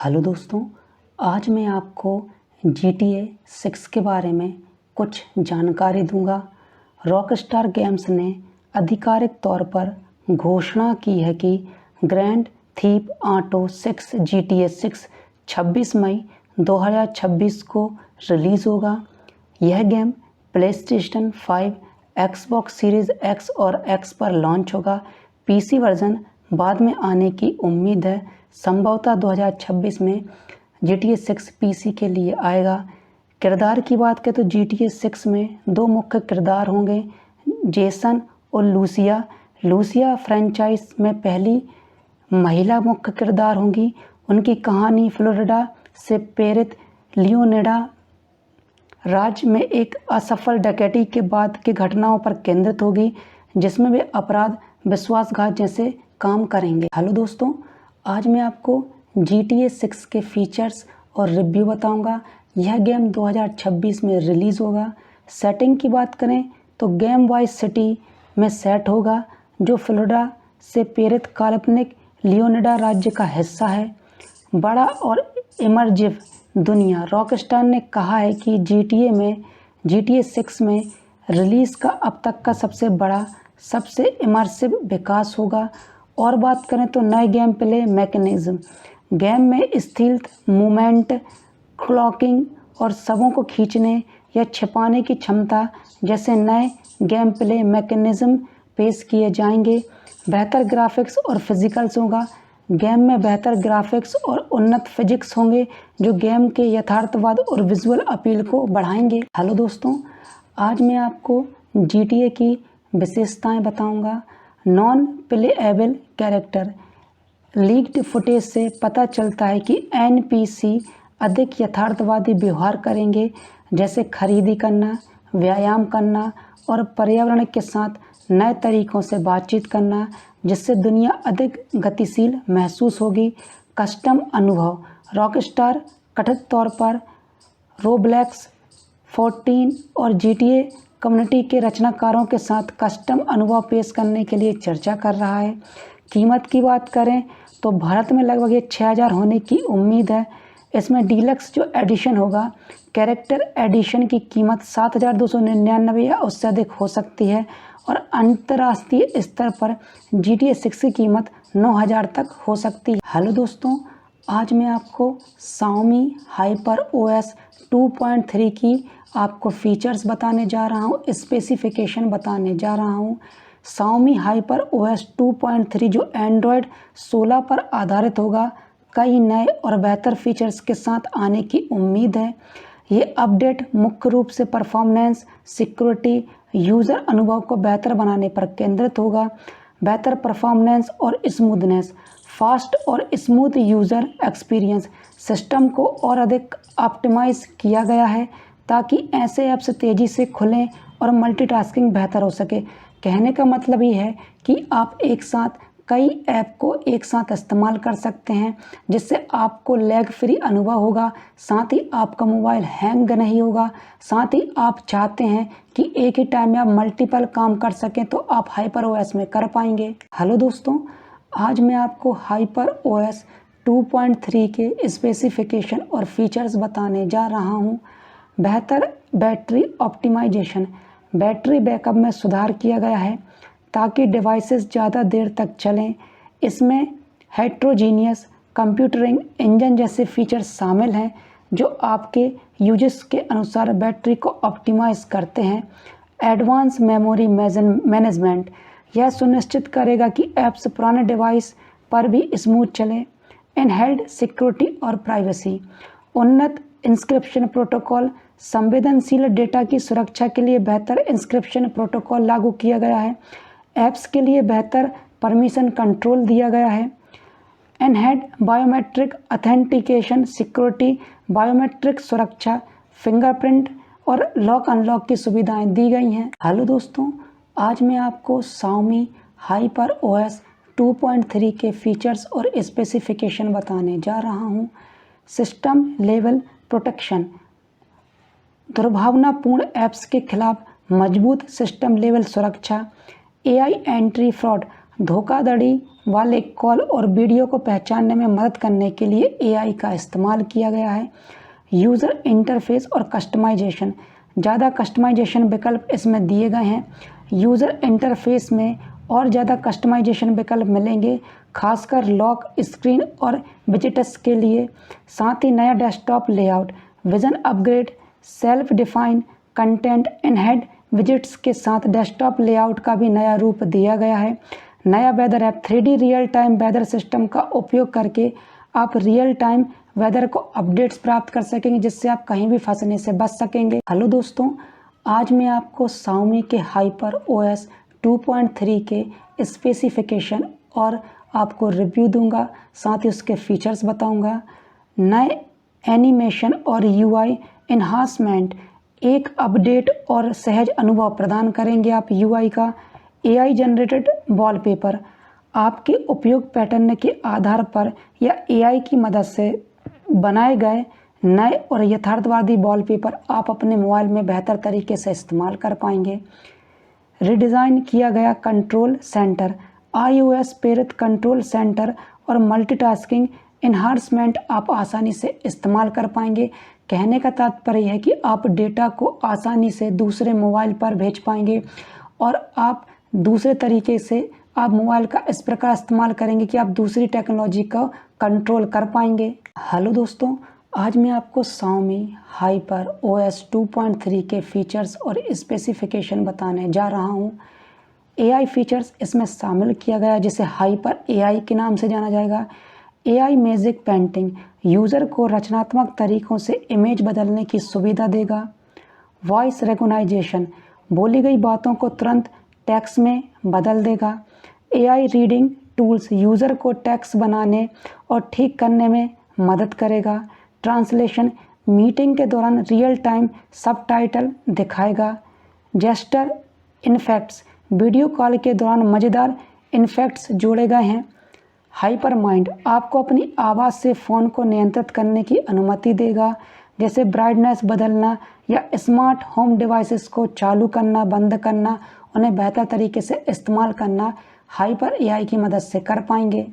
Hello दोस्तों, आज मैं आपको GTA 6 के बारे में कुछ जानकारी दूंगा। रॉकस्टार गेम्स ने आधिकारिक तौर पर घोषणा की है कि ग्रैंड थीफ ऑटो 6 GTA 6 26 मई 2026 को रिलीज़ होगा। यह game PlayStation 5, Xbox series x और एक्स पर लॉन्च होगा। PC वर्जन बाद में आने की उम्मीद है। संभवतः 2026 में GTA 6 PC के लिए आएगा। किरदार की बात करें तो GTA 6 में दो मुख्य किरदार होंगे, जेसन और लूसिया। लूसिया फ्रेंचाइज में पहली महिला मुख्य किरदार होंगी। उनकी कहानी फ्लोरिडा से प्रेरित लियोनेडा राज्य में एक असफल डकैती के बाद की घटनाओं पर केंद्रित होगी, जिसमें वे अपराध, विश्वासघात जैसे काम करेंगे। हेलो दोस्तों, आज मैं आपको GTA 6 के फीचर्स और रिव्यू बताऊंगा। यह गेम 2026 में रिलीज़ होगा। सेटिंग की बात करें तो गेम वाइस सिटी में सेट होगा, जो फ्लोरिडा से प्रेरित काल्पनिक लियोनेडा राज्य का हिस्सा है। बड़ा और इमर्जिव दुनिया। रॉकस्टार ने कहा है कि GTA 6 में रिलीज़ का अब तक का सबसे बड़ा, सबसे इमर्सिव विकास होगा। और बात करें तो नए गेम प्ले मैकेनिज्म, गेम में स्टील्थ, मूवमेंट, क्लॉकिंग और सबों को खींचने या छिपाने की क्षमता जैसे नए गेम प्ले मैकेनिज्म पेश किए जाएंगे। बेहतर ग्राफिक्स और फिजिकल्स होगा। गेम में बेहतर ग्राफिक्स और उन्नत फिजिक्स होंगे, जो गेम के यथार्थवाद और विजुअल अपील को बढ़ाएंगे। हेलो दोस्तों, आज मैं आपको GTA की विशेषताएं बताऊंगा। Non playable character. Leaked footage से पता चलता है कि NPC अधिक यथार्थवादी व्यवहार करेंगे, जैसे खरीदी करना, व्यायाम करना और पर्यावरण के साथ नए तरीकों से बातचीत करना, जिससे दुनिया अधिक गतिशील महसूस होगी। कस्टम अनुभव। रॉकस्टार कथित तौर पर रोब्लॉक्स 14 और GTA कम्युनिटी के रचनाकारों के साथ कस्टम अनुभव पेश करने के लिए चर्चा कर रहा है। कीमत की बात करें तो भारत में लगभग ये 6000 होने की उम्मीद है। इसमें डीलक्स जो एडिशन होगा, कैरेक्टर एडिशन की कीमत 7299 या उससे अधिक हो सकती है। और अंतर्राष्ट्रीय स्तर पर GTA 6 की कीमत 9000 तक हो सकती है। हेलो दोस्तों, आज मैं आपको Xiaomi HyperOS 2.3 की आपको फीचर्स बताने जा रहा हूँ, स्पेसिफिकेशन बताने जा रहा हूँ। Xiaomi HyperOS 2.3 जो एंड्रॉयड 16 पर आधारित होगा, कई नए और बेहतर फीचर्स के साथ आने की उम्मीद है। ये अपडेट मुख्य रूप से परफॉर्मेंस, सिक्योरिटी, यूज़र अनुभव को बेहतर बनाने पर केंद्रित होगा। बेहतर परफॉर्मेंस और स्मूथनेस। फास्ट और स्मूथ यूज़र एक्सपीरियंस। सिस्टम को और अधिक ऑप्टिमाइज किया गया है ताकि ऐसे ऐप्स तेज़ी से खुलें और मल्टीटास्किंग बेहतर हो सके। कहने का मतलब ये है कि आप एक साथ कई ऐप को एक साथ इस्तेमाल कर सकते हैं, जिससे आपको लैग फ्री अनुभव होगा। साथ ही आपका मोबाइल हैंग नहीं होगा। साथ ही आप चाहते हैं कि एक ही टाइम में आप मल्टीपल काम कर सकें, तो आप HyperOS में कर पाएंगे। हेलो दोस्तों, आज मैं आपको HyperOS 2.3 के स्पेसिफिकेशन और फीचर्स बताने जा रहा हूँ। बेहतर बैटरी ऑप्टिमाइजेशन। बैटरी बैकअप में सुधार किया गया है ताकि डिवाइसेस ज़्यादा देर तक चलें। इसमें हेट्रोजीनियस कंप्यूटरिंग इंजन जैसे फीचर्स शामिल हैं, जो आपके यूजेस के अनुसार बैटरी को ऑप्टिमाइज करते हैं। Advance memory management. यह सुनिश्चित करेगा कि ऐप्स पुराने डिवाइस पर भी स्मूथ चलें। इनहेल्ड सिक्योरिटी और प्राइवेसी। उन्नत इंस्क्रिप्शन प्रोटोकॉल। संवेदनशील डेटा की सुरक्षा के लिए बेहतर इंस्क्रिप्शन प्रोटोकॉल लागू किया गया है। ऐप्स के लिए बेहतर परमिशन कंट्रोल दिया गया है। एनहेड बायोमेट्रिक ऑथेंटिकेशन। सिक्योरिटी, बायोमेट्रिक सुरक्षा, फिंगरप्रिंट और लॉक अनलॉक की सुविधाएं दी गई हैं। हेलो दोस्तों, आज मैं आपको Xiaomi HyperOS 2.3 के फीचर्स और स्पेसिफिकेशन बताने जा रहा हूँ। System level protection. दुर्भावनापूर्ण ऐप्स के खिलाफ मजबूत सिस्टम लेवल सुरक्षा। AI entry fraud. धोखाधड़ी वाले कॉल और वीडियो को पहचानने में मदद करने के लिए एआई का इस्तेमाल किया गया है। यूज़र इंटरफेस और कस्टमाइजेशन, ज़्यादा कस्टमाइजेशन विकल्प इसमें दिए गए हैं। यूज़र इंटरफेस में और ज़्यादा कस्टमाइजेशन विकल्प मिलेंगे, खासकर लॉक स्क्रीन और विजिट्स के लिए। साथ ही नया desktop layout, vision upgrade, self define content in head visits के साथ डेस्कटॉप लेआउट का भी नया रूप दिया गया है। नया weather app, 3D real time weather system का उपयोग करके आप रियल टाइम वेदर को अपडेट्स प्राप्त कर सकेंगे, जिससे आप कहीं भी फंसने से बच सकेंगे। हेलो दोस्तों, आज मैं आपको Xiaomi के HyperOS 2.3 के स्पेसिफिकेशन और आपको रिव्यू दूंगा, साथ ही उसके फीचर्स बताऊंगा। नए एनिमेशन और UI एनहांसमेंट एक अपडेट और सहज अनुभव प्रदान करेंगे आप UI का। AI जनरेटेड वॉलपेपर, आपके उपयोग पैटर्न के आधार पर या AI की मदद से बनाए गए नए और यथार्थवादी वॉलपेपर आप अपने मोबाइल में बेहतर तरीके से इस्तेमाल कर पाएंगे। रिडिज़ाइन किया गया कंट्रोल सेंटर, iOS प्रेरित कंट्रोल सेंटर और मल्टीटास्किंग एनहांसमेंट आप आसानी से इस्तेमाल कर पाएंगे। कहने का तात्पर्य है कि आप डेटा को आसानी से दूसरे मोबाइल पर भेज पाएंगे और आप दूसरे तरीके से आप मोबाइल का इस प्रकार इस्तेमाल करेंगे कि आप दूसरी टेक्नोलॉजी का कंट्रोल कर पाएंगे। हेलो दोस्तों, आज मैं आपको Xiaomi HyperOS 2.3 के फीचर्स और स्पेसिफिकेशन बताने जा रहा हूँ। AI फीचर्स इसमें शामिल किया गया जिसे हाइपर AI के नाम से जाना जाएगा। AI मैजिक पेंटिंग यूज़र को रचनात्मक तरीकों से इमेज बदलने की सुविधा देगा। वॉइस रिकॉग्निशन बोली गई बातों को तुरंत टेक्स्ट में बदल देगा। AI रीडिंग टूल्स यूज़र को टेक्स्ट बनाने और ठीक करने में मदद करेगा। ट्रांसलेशन मीटिंग के दौरान रियल टाइम सबटाइटल दिखाएगा। जेस्चर इफेक्ट्स वीडियो कॉल के दौरान मज़ेदार इफेक्ट्स जोड़े गए हैं। हाइपर माइंड आपको अपनी आवाज़ से फ़ोन को नियंत्रित करने की अनुमति देगा, जैसे ब्राइटनेस बदलना या स्मार्ट होम डिवाइसेस को चालू करना, बंद करना, उन्हें बेहतर तरीके से इस्तेमाल करना हाइपर AI की मदद से कर पाएंगे।